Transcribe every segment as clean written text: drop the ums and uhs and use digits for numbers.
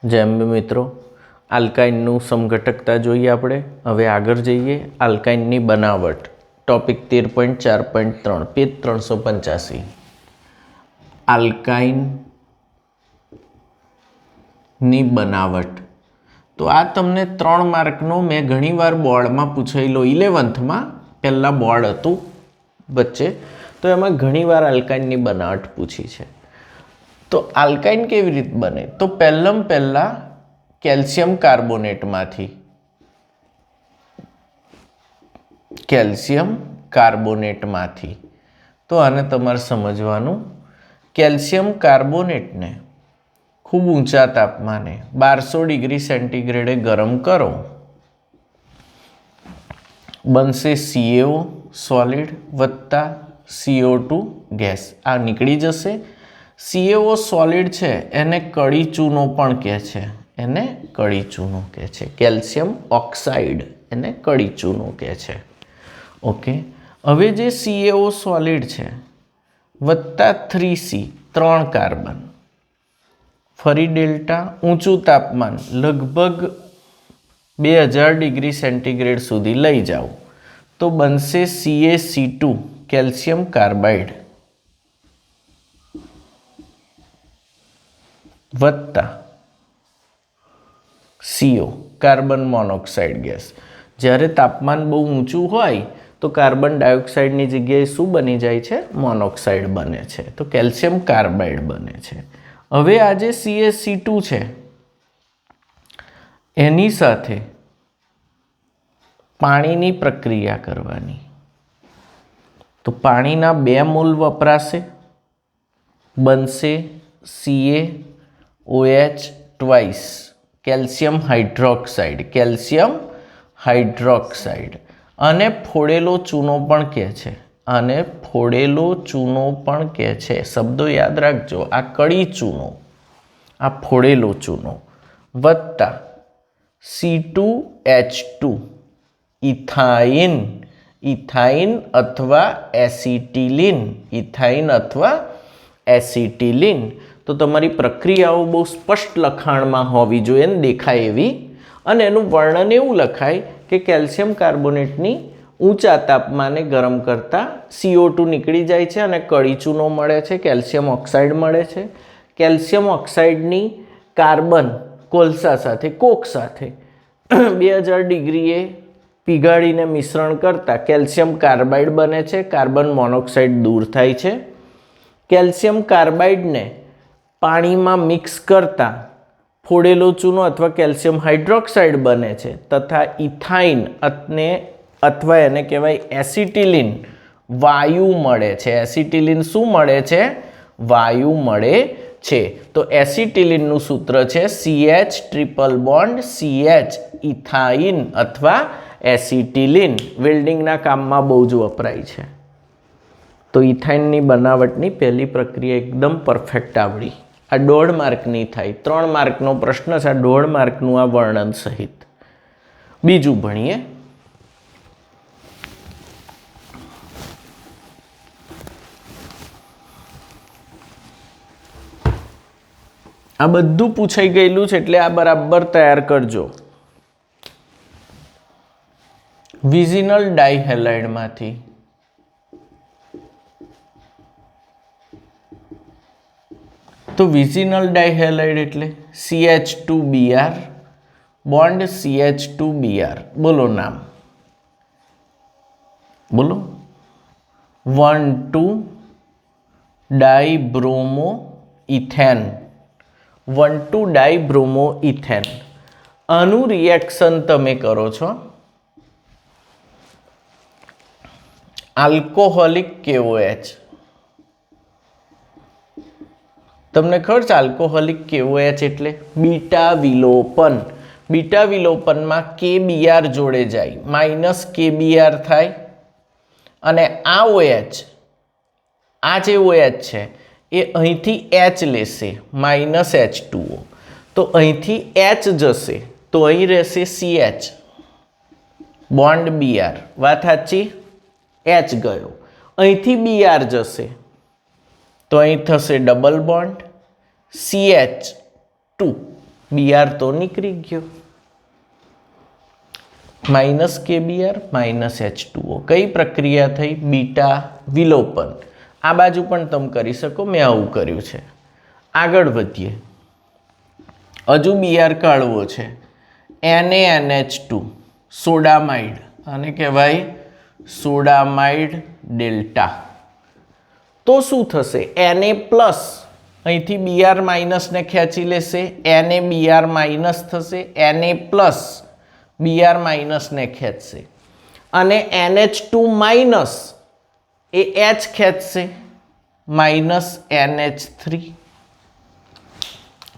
જેમ મિત્રો આલ્કાઇનનું સમઘટકતા જોઈએ આપણે હવે આગળ જઈએ આલ્કાઇનની બનાવટ ટોપિક 13.4.3 પેજ 385 આલ્કાઇનની બનાવટ તો આ તમને 3 માર્કનો મેં ઘણીવાર બોર્ડમાં પૂછેલો 11thમાં પહેલા બોર્ડ હતું વચ્ચે તો એમાં ઘણીવાર આલ્કાઇનની બનાવટ પૂછી છે। તો આલ્કાઇન કેવી રીત બને તો પહેલા કેલ્શિયમ કાર્બોનેટમાંથી તો આને તમારે સમજવાનું કેલ્શિયમ કાર્બોનેટને ખૂબ ઊંચા તાપમાને 1200 ડિગ્રી સેન્ટીગ્રેડે ગરમ કરો બનશે CaO સોલિડ વત્તા CO2 ગેસ આ નીકળી જશે। CaO સોલિડ છે એને કડી ચૂનો પણ કહે છે કેલ્શિયમ ઓક્સાઇડ એને કડી ચૂનો કહે છે ઓકે। હવે જે CaO સોલિડ છે વત્તા 3C 3 કાર્બન ફરી ડેલ્ટા ઊંચું તાપમાન લગભગ 2000 ડિગ્રી સેન્ટીગ્રેડ સુધી લઈ જાઓ તો બનશે CaC2 કેલ્શિયમ કાર્બાઇડ વત્તા CO કાર્બન મોનોક્સાઇડ ગેસ। જ્યારે તાપમાન બહુ ઊંચું હોય તો કાર્બન ડાયોક્સાઇડની જગ્યાએ શું બની જાય છે મોનોક્સાઇડ બને છે તો કેલ્શિયમ કાર્બાઇડ બને છે। હવે આ જે CaC2 છે એની સાથે પાણીની પ્રક્રિયા કરવાની તો પાણીના 2 મોલ વપરાશે બનશે CaOH ટ્વાઇસ કેલ્શિયમ હાઇડ્રોક્સાઇડ અને ફોડેલો ચૂનો પણ કહે છે શબ્દો યાદ રાખજો આ કડી ચૂનો આ ફોડેલો ચૂનો વત્તા C2H2 ઇથાઇન અથવા એસિટિલિન તો તમારી પ્રક્રિયાઓ બહુ સ્પષ્ટ લખાણમાં હોવી જોઈએ ને દેખાય એવી અને એનું વર્ણન એવું લખાય કે કેલ્શિયમ કાર્બોનેટની ઊંચા તાપમાને ગરમ કરતાં CO2 નીકળી જાય છે અને કડી ચૂનો મળે છે કેલ્શિયમ ઓક્સાઇડ મળે છે। કેલ્શિયમ ઓક્સાઇડની કાર્બન કોલસા સાથે કોક સાથે 2000 ડિગ્રીએ પીગાળીને મિશ્રણ કરતાં કેલ્શિયમ કાર્બાઇડ બને છે કાર્બન મોનોક્સાઇડ દૂર થાય છે। કેલ્શિયમ કાર્બાઇડને પાણીમાં મિક્સ કરતાં ફોડેલો ચૂનો અથવા કેલ્શિયમ હાઇડ્રોક્સાઇડ બને છે તથા ઇથાઇન અથવા એને કહેવાય એસિટિલિન વાયુ મળે છે। એસિટિલિન શું મળે છે વાયુ મળે છે તો એસિટિલિનનું સૂત્ર છે CH triple bond CH ethyne અથવા એસિટિલિન વેલ્ડિંગના કામમાં બહુ જ વપરાય છે। તો ઇથાઇનની બનાવટની પહેલી પ્રક્રિયા એકદમ પરફેક્ટ આવડી આ 1.5 માર્કની થાય 3 માર્કનો પ્રશ્ન છે 1.5 માર્કનું આ વર્ણન સહિત। બીજું ભણીએ આ બધું પૂછાઈ ગયેલું છે એટલે આ બરાબર તૈયાર કરજો। વિઝિનલ ડાયહેલાઇડમાંથી તો વિઝિનલ ડાયહેલાઇડ એટલે CH2Br બોન્ડ CH2Br બોલો નામ બોલો 1,2 ડાઇબ્રોમો ઇથેન આનું રિએક્શન તમે કરો છો આલ્કોહોલિક KOH તમને ખબર છે આલ્કોહોલિક KOH એટલે બીટા વિલોપનમાં KBr જોડે જાય -KBr થાય અને આ OH આ જે OH છે એ અહીંથી H લેશે -H2O તો અહીંથી H જશે તો અહીં રહેશે CH બોન્ડ Br વાત સાચી H ગયો અહીંથી Br જશે તો અહીં થશે ડબલ બોન્ડ CH2 બીઆર તો નીકળી ગયો, માઇનસ KBr માઇનસ H2O. કઈ પ્રક્રિયા થઈ? બીટા વિલોપન. આ બાજુ પણ તમે કરી શકો, મેં આવું કર્યું છે. આગળ વધીએ. હજુ બીઆર કાઢવો છે. NaNH2 સોડામાઇડ, આને કહેવાય સોડામાઇડ ડેલ્ટા. તો શું થશે? Na પ્લસ અહીંથી બીઆર માઇનસને ખેંચી લેશે, Na બીઆર માઇનસ થશે, Na પ્લસ બીઆર માઇનસને ખેંચશે અને NH2 માઇનસ એ H ખેંચશે માઇનસ NH3.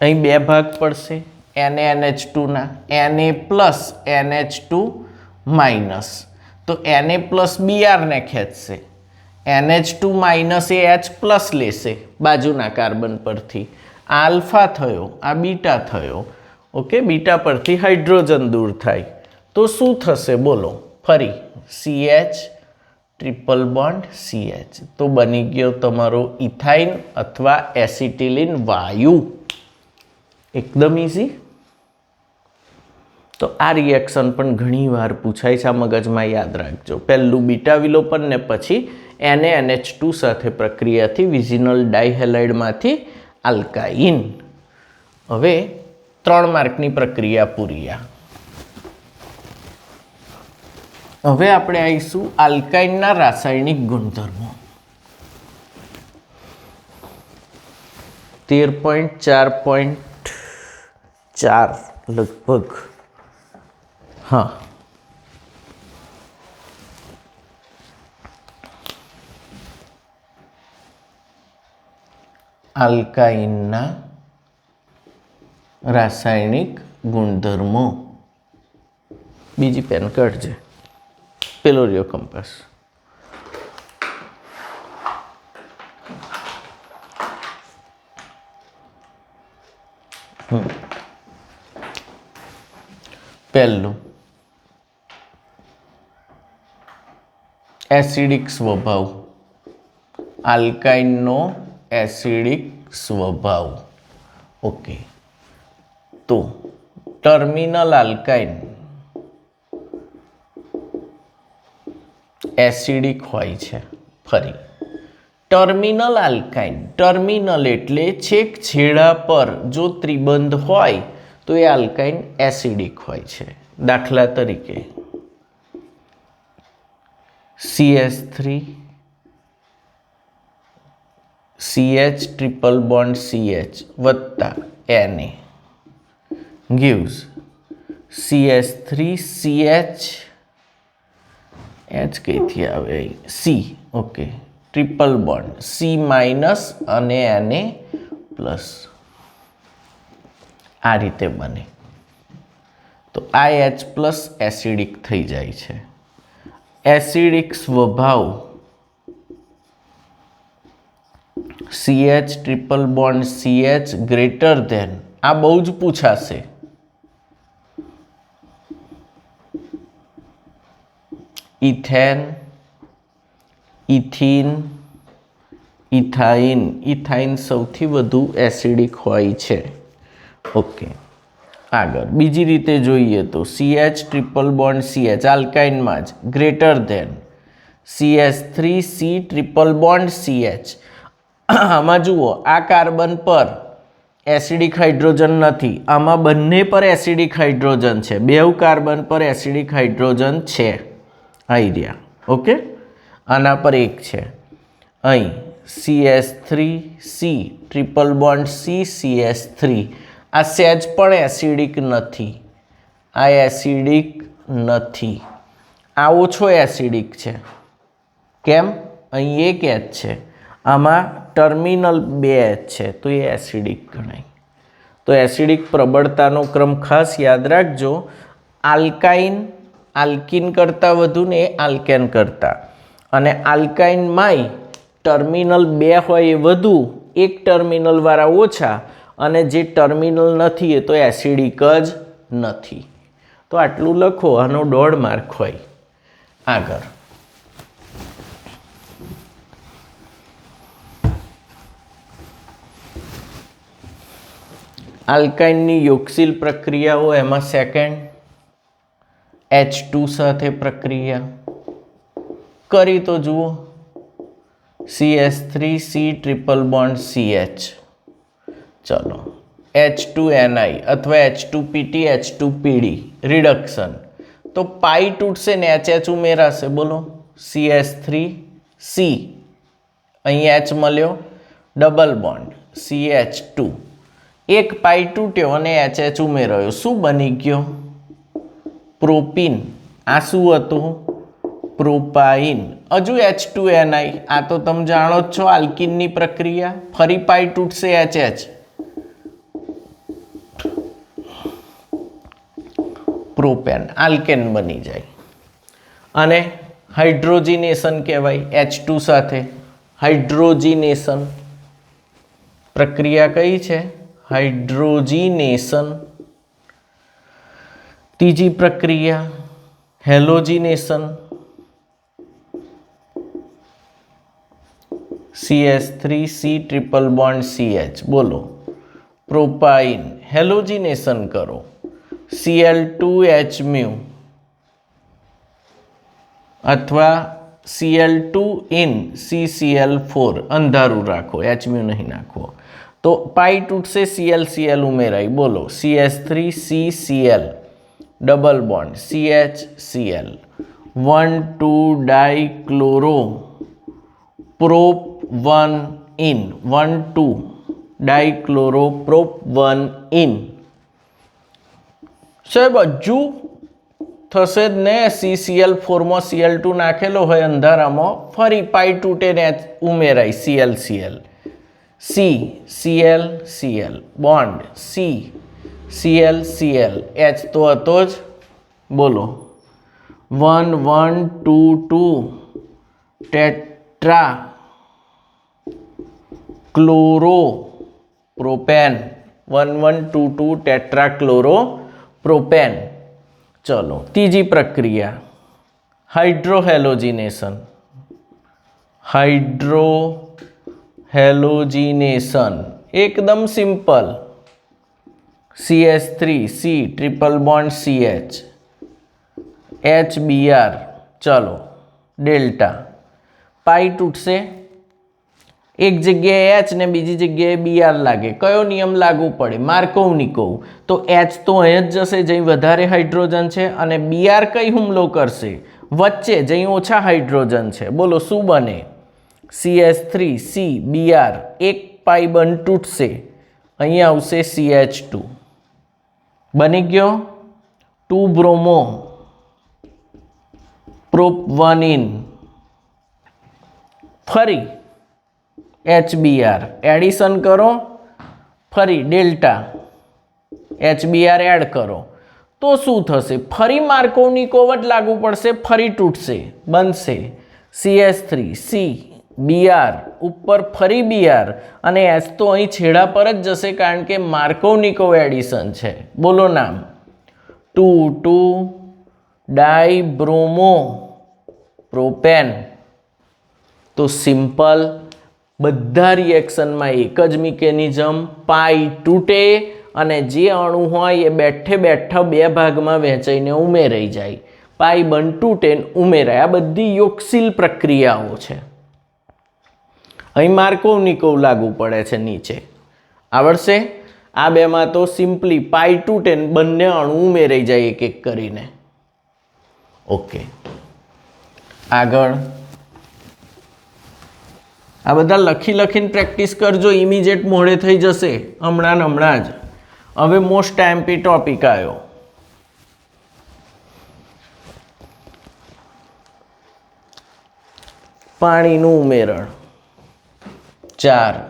અહીં બે ભાગ પડશે NaNH2ના, Na પ્લસ NH2 માઇનસ. તો Na પ્લસ બીઆરને ખેંચશે, NH2 માઇનસ એ H પ્લસ લેશે બાજુના કાર્બન પરથી. આ આલ્ફા થયો, આ બીટા થયો. ઓકે, બીટા પરથી હાઇડ્રોજન દૂર થાય તો શું થશે બોલો? ફરી CH ટ્રિપલ બોન્ડ CH. તો બની ગયો તમારો ઇથાઇન અથવા એસિટિલિન વાયુ. એકદમ ઇઝી. તો આ રિએક્શન પણ ઘણી વાર પૂછાય છે, આ મગજમાં યાદ રાખજો. પહેલું બીટા વિલોપન ને પછી NaNH2 સાથે પ્રક્રિયાથી વિઝિનલ ડાયહેલાઇડમાંથી આલ્કાઇન. હવે 3 માર્કની પ્રક્રિયા પૂરી. હવે આપણે આવીશું આલ્કાઇનના રાસાયણિક ગુણધર્મો. 13.4.4 લગભગ. હા, આલ્કાઇનના રાસાયણિક ગુણધર્મો. બીજી પેન કાઢજે, પેલો રહ્યો કંપાસ. પહેલું એસિડિક સ્વભાવ. આલ્કાઇનનો એસિડિક સ્વભાવ. ઓકે, તો ટર્મિનલ આલ્કાઇન એસિડિક હોય છે. ફરી ટર્મિનલ આલ્કાઇન, ટર્મિનલ એટલે છેક છેડા પર જો ત્રિબંધ હોય તો એ આલ્કાઇન એસિડિક હોય છે. દાખલા તરીકે CH3 CH triple bond CH વત્તા Na gives CH3CH H કઈથી આવે? C. Okay, triple bond C minus અને Na પ્લસ. આ રીતે બને. તો આ H પ્લસ એસિડિક થઈ જાય છે. એસિડિક સ્વભાવ CH triple bond CH greater than, આ બહુ જ પૂછાશે. Ethane, ethene, ethyne. ઇથાઇન સૌથી વધુ એસિડિક હોય છે. ઓકે, આગળ બીજી રીતે જોઈએ તો CH ટ્રિપલ બોન્ડ CH આલ્કાઇનમાં જ greater than CH3C triple bond CH. આમાં જુઓ, આ કાર્બન પર એસિડિક હાઇડ્રોજન નથી, આમાં બંને પર એસિડિક હાઇડ્રોજન છે. બેવ કાર્બન પર એસિડિક હાઇડ્રોજન છે. અહીં રહ્યા. ઓકે, આના પર એક છે. અહીં CH3C triple bond C CH3. આ સહેજ પણ એસિડિક નથી, આ એસિડિક નથી. આ ઓછો એસિડિક છે. કેમ? અહીં એક H છે, આમાં ટર્મિનલ 2 H છે, તો એ એસિડિક ગણાય. તો એસિડિક પ્રબળતાનો ક્રમ ખાસ યાદ રાખજો. આલ્કાઇન આલ્કિન કરતાં વધુ ને આલ્કેન કરતાં. અને આલ્કાઇનમાંય ટર્મિનલ 2 હોય એ વધુ, એક ટર્મિનલવાળા ઓછા, અને જે ટર્મિનલ નથી એ તો એસિડિક જ નથી. તો આટલું લખો, આનો 1.5 માર્ક હોય. આગળ આલ્કાઇનની યોગશીલ પ્રક્રિયાઓ એમાં સેકન્ડ H2 સાથે પ્રક્રિયા કરી તો જુઓ CH3C ટ્રિપલ બોન્ડ CH ચલો H2Ni અથવા H2PT H2PD રિડક્શન તો પાઈ તૂટશે ને HH ઉમેરાશે બોલો CH3C અહીં H મળ્યો ડબલ બોન્ડ CH2 એક પાઈ તૂટ્યો અને HH ઉમેરાયો શું બની ગયો પ્રોપીન આ શું હતું પ્રોપાઇન હજુ H2Ni આ તો તમે જાણો જ છો આલ્કીનની પ્રક્રિયા ફરી પાઈ તૂટશે HH પ્રોપેન આલ્કેન બની જાય અને હાઇડ્રોજિનેશન કહેવાય H2 સાથે હાઇડ્રોજિનેશન પ્રક્રિયા કઈ છે હાઇડ્રોજિનેશન ત્રીજી પ્રક્રિયા halogenation CH3C triple bond CH બોલો પ્રોપાઇન હેલોજિનેશન કરો Cl2H મ્યુ અથવા Cl2 in CCl4 અંધારું રાખો H મ્યુ નહીં નાખવો તો પાઈ તૂટશે ClCl ઉમેરાય બોલો CH3CCl double bond CHCl 1,2 dichloro prop 1 in 1,2 dichloro prop 1 in સાહેબ હજુ થશે જ ને CCl4 માં Cl2 નાખેલો હોય અંધારામાં ફરી પાઈ તૂટે ને ઉમેરાય ClCl CCl bond CCl H તો હતો જ બોલો 1 1 2 2 tetra chloro propane 1 1 2 2 tetra chloro propane ચલો ત્રીજી પ્રક્રિયા હાઇડ્રોહેલોજિનેશન હાઇડ્રોહેલોજિનેશન એકદમ simple CH3C triple bond CH HBr ચલો ડેલ્ટા પાઈ તૂટશે એક જગ્યાએ H ને બીજી જગ્યાએ Br લાગે કયો નિયમ લાગુ પડે માર્કોવનિકોવ તો H તો અહીં જ જશે જ્યાં વધારે હાઇડ્રોજન છે અને Br કઈ હુમલો કરશે વચ્ચે જ્યાં ઓછા હાઇડ્રોજન છે બોલો શું બને CH3C Br એક પાઈ બંધ તૂટશે અહીં આવશે CH2 બની ગયો 2 બ્રોમો પ્રોપ 1 in ફરી HBr એડિશન કરો ફરી ડેલ્ટા HBr એડ કરો તો શું થશે ફરી માર્કોવનિકોવ જ લાગુ પડશે ફરી તૂટશે બનશે CH3C Br ઉપર ફરી Br અને H તો અહીં છેડા પર જ જશે કારણ કે માર્કોવનિકોવ એડિશન છે બોલો નામ 2 2 ડાઇબ્રોમો પ્રોપેન તો સિમ્પલ બધા રિએક્શનમાં એક જ મિકેનિઝમ પાઈ તૂટે અને જે અણુ હોય એ બેઠે બેઠા બે ભાગમાં વહેંચાઈને ઉમેરાઈ જાય પાઈ બંધ તૂટે ઉમેરાય આ બધી યોગશીલ પ્રક્રિયાઓ છે અહીં માર્કોવનિકોવ લાગુ પડે છે નીચે આવડશે આ બેમાં તો સિમ્પલી પાઈ તૂટે ને બંને અણુ ઉમેરાઈ જાય એક એક કરીને ઓકે આગળ આ બધા લખી લખીને પ્રેક્ટિસ કરજો ઇમિડિયેટ મોડે થઈ જશે હમણાં જ હવે મોસ્ટ આઈએમપી ટોપિક આવ્યો પાણીનું ઉમેરણ 4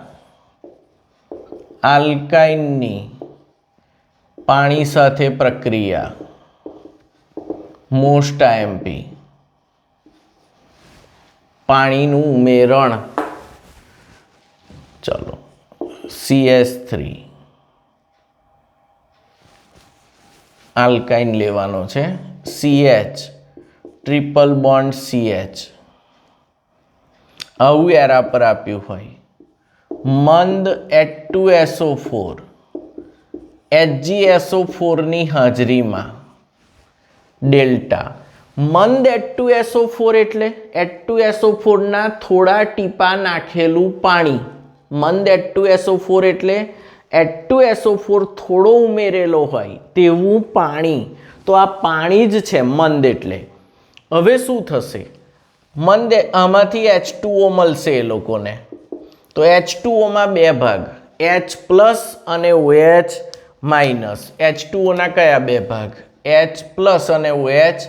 આલ્કાઇનની પાણી સાથે પ્રક્રિયા મોસ્ટ આઈએમપી પાણીનું ઉમેરણ ચલો CH3 આલ્કાઇન લેવાનો છે CH ટ્રિપલ બોન્ડ CH આવું એરા પર આપ્યું હોય મંદ H2SO4 HgSO4 ની હાજરીમાં ડેલ્ટા મંદ H2SO4 એટલે H2SO4 ના થોડા ટીપા નાખેલું પાણી. મંદ H2SO4 એટલે H2SO4 થોડો ઉમેરેલો હોય તેવું પાણી. તો આ પાણી જ છે મંદ એટલે. હવે શું થશે? મંદ આમાંથી H2O મળશે એ લોકોને. તો H2O માં બે ભાગ, H પ્લસ અને OH માઇનસ. H2O ના કયા બે ભાગ? H પ્લસ અને OH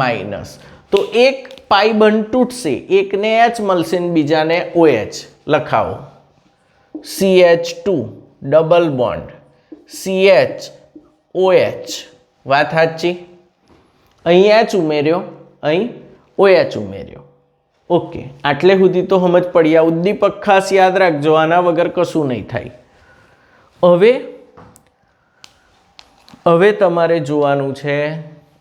માઇનસ. તો એક પાઈ બંધ તૂટશે, એકને H મળશે ને બીજાને OH. લખાવો CH2 double bond CH OH. વાત સાચી? અહીં H ઉમેર્યો, અહીં OH ઉમેર્યો. ઓકે, આટલે સુધી તો સમજ પડી. આ ઉદ્દીપક ખાસ યાદ રાખજો, આના વગર કશું નહીં થાય. હવે તમારે જોવાનું છે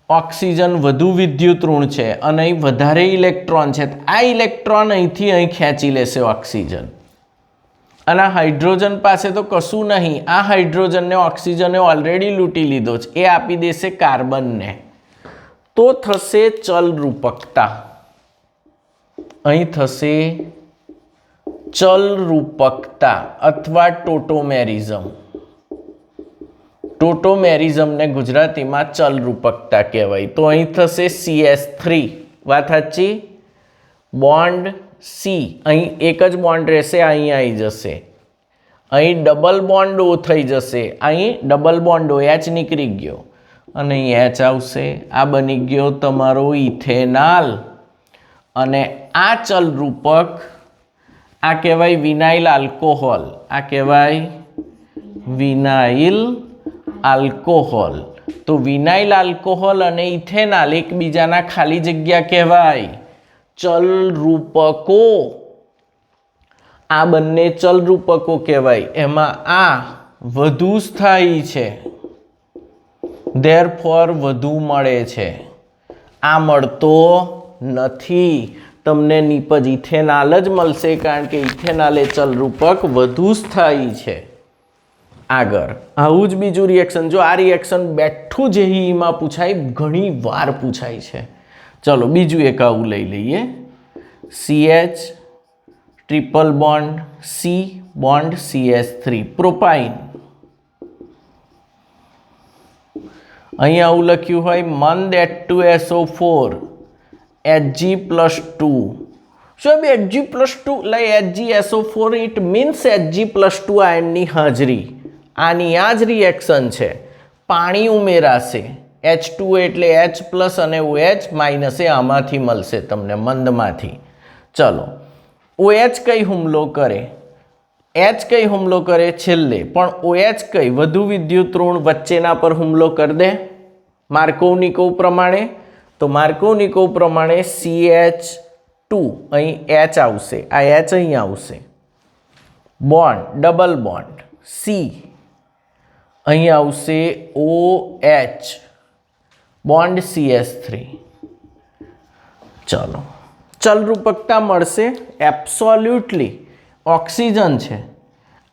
ઓક્સિજન વધુ વિદ્યુત ઋણ છે અને અહીં વધારે ઇલેક્ટ્રોન છે. આ ઇલેક્ટ્રોન અહીંથી અહીં ખેંચી લેશે ઓક્સિજન, અને હાઇડ્રોજન પાસે તો કશું નહીં. આ હાઇડ્રોજનને ઓક્સિજને ઓલરેડી લૂંટી લીધો છે, એ આપી દેશે કાર્બનને. તો થશે ચલરૂપકતા. અહીં થશે ચલરૂપકતા અથવા ટોટોમેરિઝમ. ટોટોમેરિઝમને ગુજરાતીમાં ચલરૂપકતા કહેવાય. તો અહીં થશે CS3. વાત સાચી? બોન્ડ C, અહીં એક જ બોન્ડ રહેશે, અહીં આવી જશે. અહીં ડબલ બોન્ડ O થઈ જશે, અહીં ડબલ બોન્ડ OH નીકળી ગયો અને અહીં H આવશે. આ બની ગયો તમારો ઇથેનોલ. અને આ ચલરૂપક આ કહેવાય વિનાઇલ આલ્કોહોલ. આ કહેવાય વિનાઇલ આલ્કોહોલ. તો વિનાઇલ આલ્કોહોલ અને ઇથેનોલ એકબીજાના ખાલી જગ્યા કહેવાય ચલરૂપકો. આ બંને ચલરૂપકો કહેવાય. એમાં આ વધુ સ્થાયી છે, ધેરફોર વધુ મળે છે. આ મળતો નથી. તમને નીપજ ઇથેનોલ જ મળશે, કારણ કે ઇથેનોલ એ ચલરૂપક વધુ સ્થાયી છે. આગળ આવું જ બીજું રિએક્શન. જો આ રિએક્શન બેઠું જેઈમાં પૂછાય, ઘણી વાર પૂછાય છે. ચલો બીજું એક આવું લઈ લઈએ. CH triple bond C bond CH3 propyne. અહીં આવું લખ્યું હોય મંદ H2SO4 Hg+2. શું Hg+2 like HgSO4 it means Hg+2 આયનની હાજરી. આની આ જ રિએક્શન છે. પાણી ઉમેરાશે, H2 એટલે H પ્લસ અને OH માઇનસ, એ આમાંથી મળશે તમને મંદમાંથી. ચલો OH કઈ હુમલો કરે? H કઈ હુમલો કરે છેલ્લે, પણ OH કઈ વધુ વિદ્યુત ઋણ વચ્ચેના પર હુમલો કરી દે માર્કોવનિકોવ પ્રમાણે. તો માર્કોવનિકોવ પ્રમાણે CH2 અહીં H આવશે, આ H અહીં આવશે. બોન્ડ ડબલ બોન્ડ C અહીં આવશે OH બોન્ડ CH3. ચલો ચલરૂપકતા મળશે એબ્સોલ્યુટલી. ઓક્સિજન છે,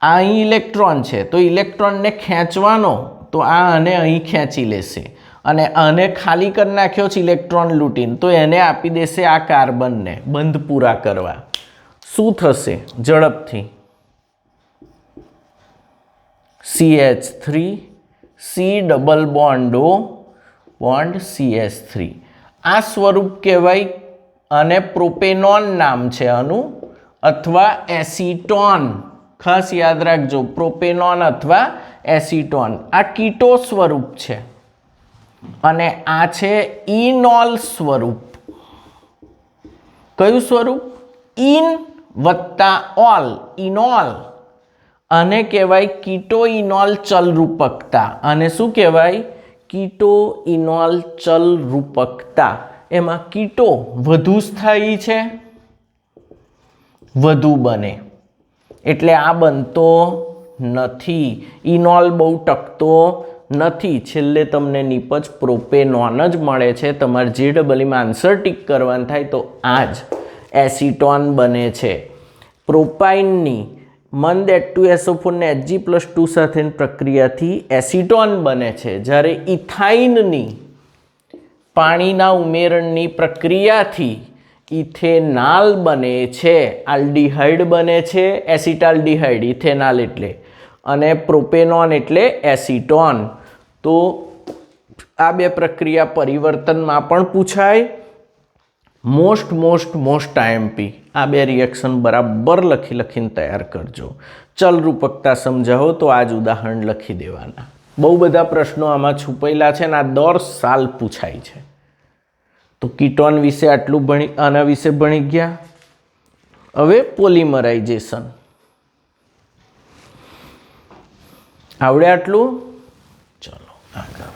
આ અહીં ઇલેક્ટ્રોન છે, તો ઇલેક્ટ્રોનને ખેંચવાનો તો આ આને અહીં ખેંચી લેશે, અને આને ખાલી કરી નાખ્યો છે ઇલેક્ટ્રોન લૂંટીને, તો એને આપી દેશે આ કાર્બનને બંધ પૂરા કરવા. શું થશે ઝડપથી? CH3 C double bond O bond CH3. આ સ્વરૂપ કહેવાય, અને પ્રોપેનોન નામ છે આનું, અથવા એસિટોન. ખાસ યાદ રાખજો, પ્રોપેનોન અથવા એસિટોન. આ કીટો સ્વરૂપ છે, અને આ છે ઇનોલ સ્વરૂપ. કયું સ્વરૂપ? ઇન વત્તા ઓલ, ઇનોલ. આને કહેવાય કીટો ઇનોલ ચલરૂપકતા. અને શું કહેવાય? કીટો ઇનોલ ચલરૂપકતા. એમાં કીટો વધુ સ્થાયી છે, વધુ બને, એટલે આ બનતો નથી. ઇનોલ બહુ ટકતો નથી. છેલ્લે તમને નીપજ પ્રોપેનોન જ મળે છે. તમારે JEEમાં આન્સર ટીક કરવાનું થાય તો આ જ એસિટોન બને છે. પ્રોપાઇનની મંદ H2SO4 ને Hg+2 સાથેની પ્રક્રિયાથી એસિટોન બને છે, જ્યારે ઇથાઇનની પાણીના ઉમેરણની પ્રક્રિયાથી ઇથેનાલ બને છે, આલ્ડિહાઇડ બને છે, એસિટાલ્ડિહાઇડ ઇથેનાલ એટલે, અને પ્રોપેનોન એટલે એસિટોન. તો આ બે પ્રક્રિયા પરિવર્તનમાં પણ પૂછાય. મોસ્ટ IMP આ બે રિએક્શન બરાબર લખીને તૈયાર કરજો. ચલ રૂપકતા સમજાવો તો આ જ ઉદાહરણ લખી દેવાના. બહુ બધા પ્રશ્નો આમાં છુપાયેલા છે અને આ દર સાલ પૂછાય છે. તો કીટોન વિશે આટલું આના વિશે ભણી ગયા. હવે પોલિમરાઇઝેશન આવડે આટલું? ચલો આગળ.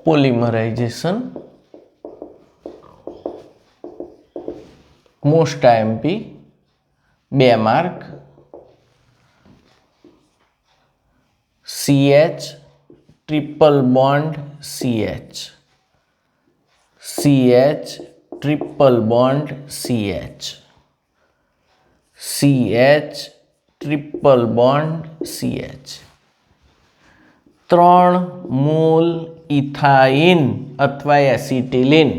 Polymerization most IMP 2 mark. CH triple bond CH, CH triple bond CH, CH triple bond CH. 3 mole ethyne અથવા એસિટિલિન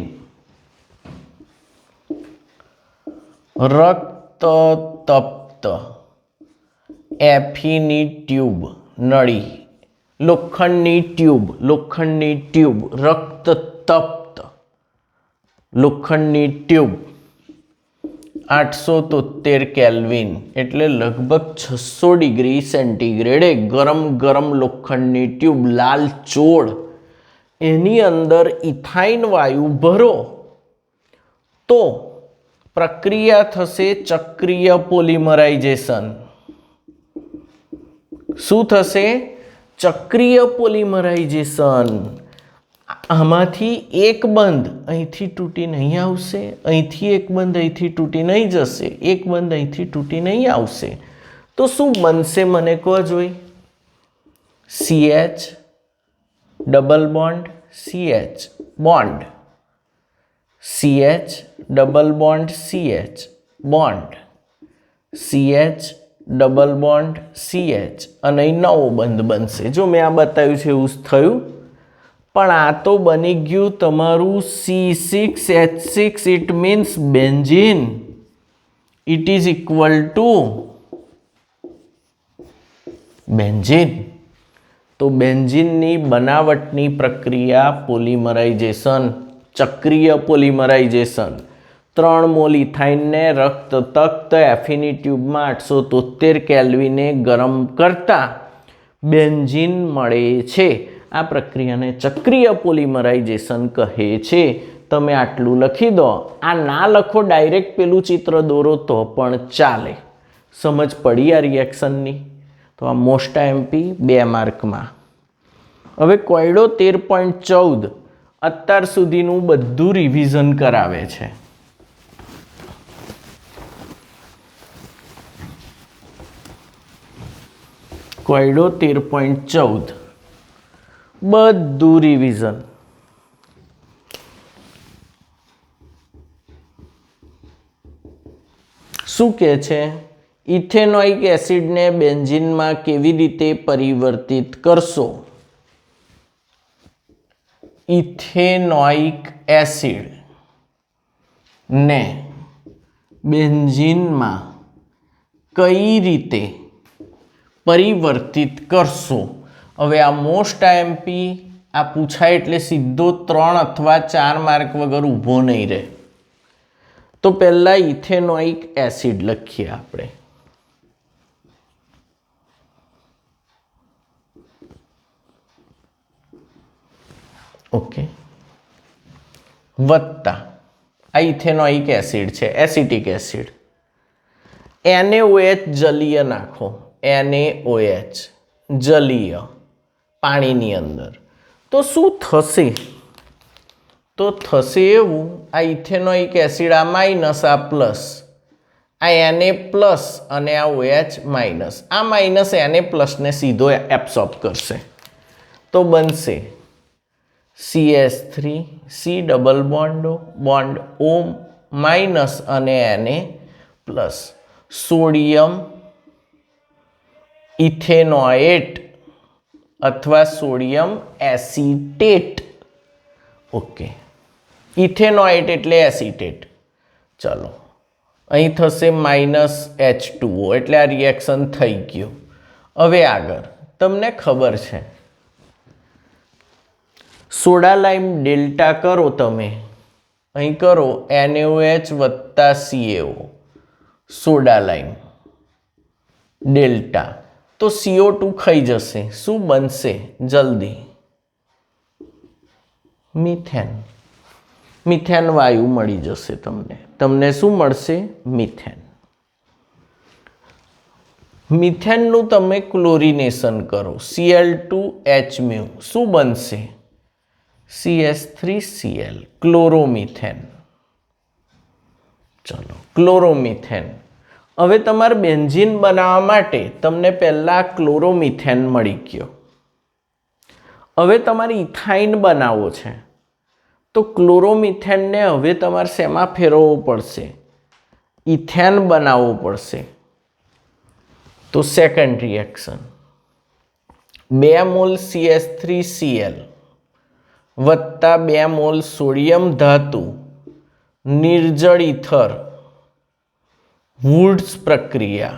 રક્તતપ્ત એફીની ટ્યુબ નળી, લોખંડની ટ્યુબ રક્તતપ્ત લોખંડની ટ્યુબ 873 કેલ્વિન એટલે લગભગ 600 ડિગ્રી સેન્ટીગ્રેડે ગરમ લોખંડની ટ્યુબ લાલ ચોળ, એની અંદર ઇથાઇન વાયુ ભરો તો પ્રક્રિયા થશે ચક્રીય પોલિમરાઇઝેશન. શું થશે? ચક્રીય પોલિમરાઇઝેશન. આમાંથી એક બંધ અહીંથી તૂટી નહીં આવશે, અહીંથી એક બંધ અહીંથી તૂટી નહીં જશે, એક બંધ અહીંથી તૂટી નહીં આવશે. તો શું બનશે મને કહો જોઈ? CH double bond CH bond, CH double bond CH bond, CH double bond CH અને અહીં નવો બંધ બનશે. જો મેં આ બતાવ્યું છે એવું જ થયું, પણ આ તો બની ગયું તમારું C6H6. It means benzene. It is equal to benzene. તો બેન્ઝીનની બનાવટની પ્રક્રિયા પોલિમરાઇઝેશન, ચક્રીય પોલિમરાઇઝેશન. 3 મોલ ઇથાઇનને રક્તતપ્ત એફીની ટ્યુબમાં 873 કેલ્વિને ગરમ કરતા બેન્ઝીન મળે છે. આ પ્રક્રિયાને ચક્રીય પોલિમરાઇઝેશન કહે છે. તમે આટલું લખી દો. આ ના લખો, ડાયરેક્ટ પેલું ચિત્ર દોરો તો પણ ચાલે. સમજ પડી આ રિએક્શનની? તો આ મોસ્ટ IMP 2 માર્કમાં. હવે કોયડો 13.14 અત્યાર સુધીનું બધું રિવિઝન કરાવે છે. કોયડો 13.14 બધું રિવિઝન. શું કહે છે? ઇથેનોઇક એસિડને બેન્ઝીનમાં કેવી રીતે પરિવર્તિત કરશો? ઇથેનોઇક એસિડ ને બેન્ઝીનમાં કઈ રીતે પરિવર્તિત કરશો? હવે આ મોસ્ટ IMP આ પૂછાય એટલે સીધો 3 અથવા 4 માર્ક વગર ઊભો નહીં રહે. તો પહેલાં ઇથેનોઇક એસિડ લખીએ આપણે. ઓકે, વત્તા આ ઇથેનોઇક એસિડ છે, એસિટિક એસિડ. NaOH જલીય નાખો, NaOH જલીય પાણીની અંદર. તો શું થશે? તો થશે એવું, આ ઇથેનોઇક એસિડ આ માઇનસ આ પ્લસ, આ Na પ્લસ અને આ OH માઇનસ, આ માઇનસ Na પ્લસને સીધો એબ્સોર્બ કરશે તો બનશે CH3 C double bond O minus અને Na પ્લસ સોડિયમ ઇથેનોએટ અથવા સોડિયમ એસિટેટ. ઓકે, ઇથેનોએટ એટલે એસિટેટ. ચલો, અહીં થશે -H2O એટલે આ રિએક્શન થઈ ગયું. હવે આગળ તમને ખબર છે સોડા લાઈમ ડેલ્ટા કરો તમે, અહીં કરો NaOH વત્તા CaO સોડા લાઈમ ડેલ્ટા, તો CO2 ખાઈ જશે. શું બનશે? જલ્દી, મિથેન. મિથેન વાયુ મળી જશે તમને શું મળશે? મિથેન. મિથેનનું તમે ક્લોરિનેશન કરો, Cl2H મ્યુ, શું બનશે? CH3Cl chloromethane. ચલો, ક્લોરોમિથેન. હવે તમારે બેન્ઝીન બનાવવા માટે તમને પહેલાં ક્લોરોમિથેન મળી ગયો. હવે તમારે ઇથાઇન બનાવવો છે તો ક્લોરોમિથેનને હવે તમારે શેમાં ફેરવવો પડશે? ઇથેન બનાવવો પડશે. તો સેકન્ડ રિએક્શન 2 મોલ CH3Cl વત્તા 2 મોલ સોડિયમ ધાતુ નિર્જળ ઇથર, વુડ્સ પ્રક્રિયા.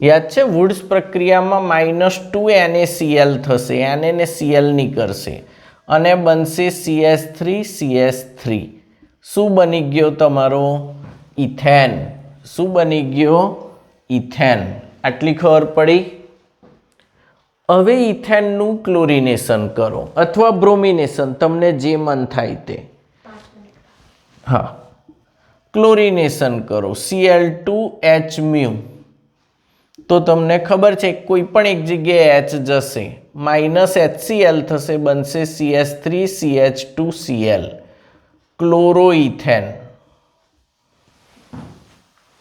યાદ છે? વુડ્સ પ્રક્રિયામાં -2 NaCl થશે, Na ને Cl નીકળશે અને બનશે CH3CH3. શું બની ગયો તમારો? ઇથેન. શું બની ગયો? ઇથેન. આટલી ખબર પડી? હવે ઇથેનનું ક્લોરિનેશન કરો અથવા બ્રોમિનેશન, તમને જે મન થાય તે. હા, ક્લોરિનેશન કરો Cl2H મ્યુ, તો તમને ખબર છે કોઈ પણ એક જગ્યાએ H જશે, -HCl થશે, બનશે CH3CH2Cl ક્લોરોઇથેન.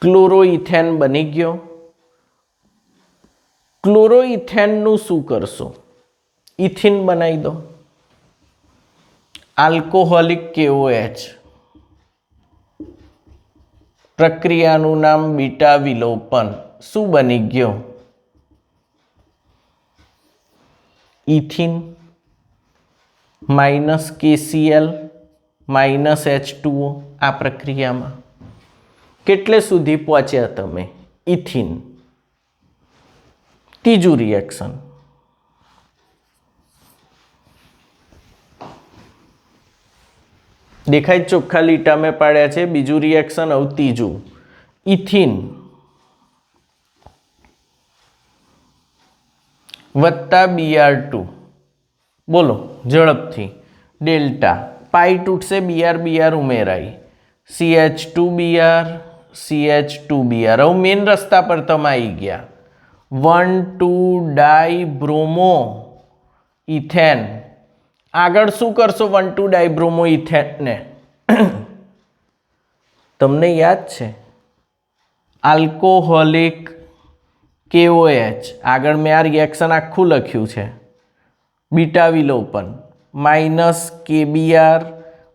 ક્લોરોઇથેન બની ગયો. ક્લોરોઇથેનનું શું કરશો? ઇથિન બનાવી દો. આલ્કોહોલિક KOH, પ્રક્રિયાનું નામ બીટા વિલોપન. શું બની ગયો? Ethene -KCl -H2O. આ પ્રક્રિયામાં કેટલે સુધી પહોંચ્યા તમે? ઇથિન. ત્રીજું રિએક્શન દેખાય, ચોખ્ખા લીટા મેં પાડ્યા છે. બીજું રિએક્શન હવે ત્રીજું, ઇથિન વત્તા Br2. બોલો ઝડપથી. ડેલ્ટા પાઈ તૂટશે, Br ઉમેરાય, CH2Br CH2Br. હવે મેન રસ્તા પર તમે આવી ગયા. 1,2-ડાયબ્રોમો ઇથેન. આગળ શું કરશો 1,2-ડાયબ્રોમો ઇથેનને? તમને યાદ છે? Alcoholic KOH. આગળ મેં આ રિએક્શન આખું લખ્યું છે. બીટા વિલોપન -KBr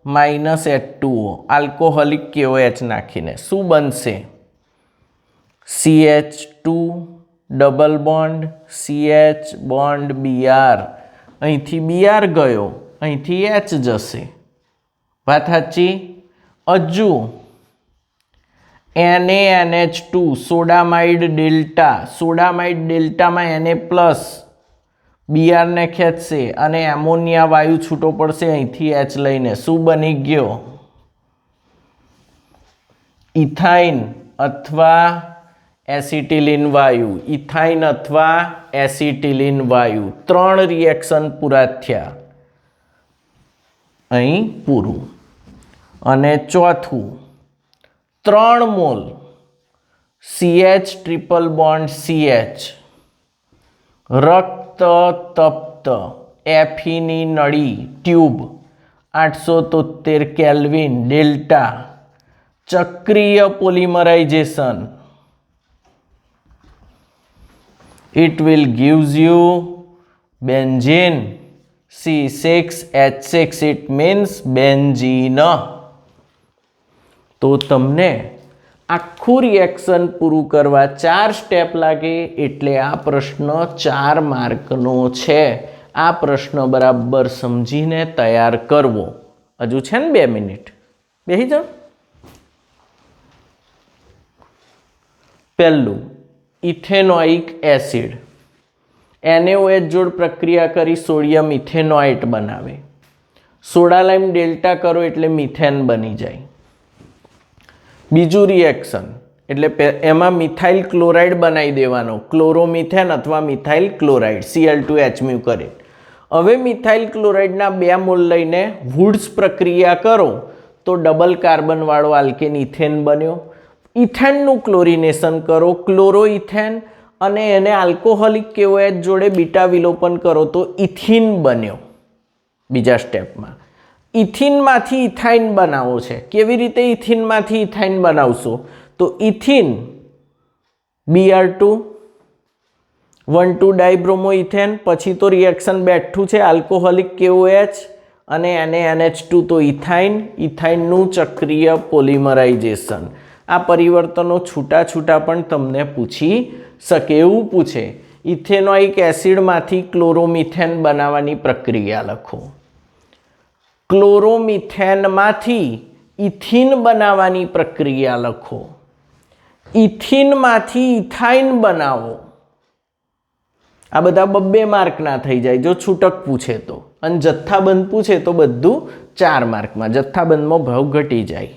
-H2O આલ્કોહોલિક KOH નાખીને શું બનશે? CH2 double bond CH bond Br. અહીંથી Br ગયો, અહીંથી H જશે. વાત સાચી? હજુ NaNH2 સોડામાઇડ ડેલ્ટા. સોડામાઇડ ડેલ્ટામાં Na પ્લસ Br ને ખેંચશે અને એમોનિયા વાયુ છૂટો પડશે અહીંથી H લઈને. શું બની ગયો? ઇથાઇન અથવા એસિટિલિન વાયુ. ઇથાઇન અથવા એસિટિલિન વાયુ. 3 રિએક્શન પૂરા થયા. અહીં પૂરું. અને ચોથું 3 mall CH triple bond CH રક્ત તપ્ત Feની નળી ટ્યુબ 873 કેલ્વિન ડેલ્ટા ચક્રીય polymerisation. It will gives you benzene C6H6. It means benzene. તો તમને આખું રિએક્શન પૂરું કરવા 4 સ્ટેપ લાગે, એટલે આ પ્રશ્ન 4 માર્કનો છે. આ પ્રશ્ન બરાબર સમજીને તૈયાર કરવો. હજુ છે ને 2 મિનિટ, બેસી જાઓ. પહેલું, ઇથેનોઇક એસિડ. NaOH જોડ પ્રક્રિયા કરી સોડિયમ ઇથેનોઇટ બનાવે. સોડા લાઇમ ડેલ્ટા કરો એટલે મિથેન બની જાય. બીજું રિએક્શન એટલે એમાં મિથાઇલ ક્લોરાઇડ બનાવી દેવાનો, ક્લોરોમિથેન અથવા મિથાઇલ ક્લોરાઇડ Cl2H કરે. હવે મિથાઇલ ક્લોરાઇડના 2 મોલ લઈને વુડ્સ પ્રક્રિયા કરો તો ડબલ કાર્બનવાળો આલ્કેન ઇથેન બન્યો. ઇથેનનું ક્લોરિનેશન કરો, ક્લોરોઇથેન, અને એને આલ્કોહોલિક KOH જોડે બીટા વિલોપન કરો તો ઇથિન બન્યો. બીજા સ્ટેપમાં ઇથિનમાંથી ઇથાઇન બનાવો છે. કેવી રીતે ઇથિનમાંથી ઇથાઇન બનાવશો? તો ઇથિન Br2 1,2 ડાયબ્રોમોઇથેન, પછી તો રિએક્શન બેઠું છે આલ્કોહોલિક KOH અને NaNH2 તો ઇથાઇન. ઇથાઇનનું ચક્રીય પોલિમરાઇઝેશન. આ પરિવર્તનો છૂટા છૂટા પણ તમને પૂછી શકે. એવું પૂછે ઇથેનોઇક એસિડમાંથી ક્લોરોમિથેન બનાવવાની પ્રક્રિયા લખો. ક્લોરોમિથેનમાંથી ઇથિન બનાવવાની પ્રક્રિયા લખો. ઇથિનમાંથી ઇથાઇન બનાવો. આ બધા 2 માર્કના થઈ જાય જો છૂટક પૂછે તો, અને જથ્થાબંધ પૂછે તો બધું 4 માર્કમાં. જથ્થાબંધમાં ભાવ ઘટી જાય.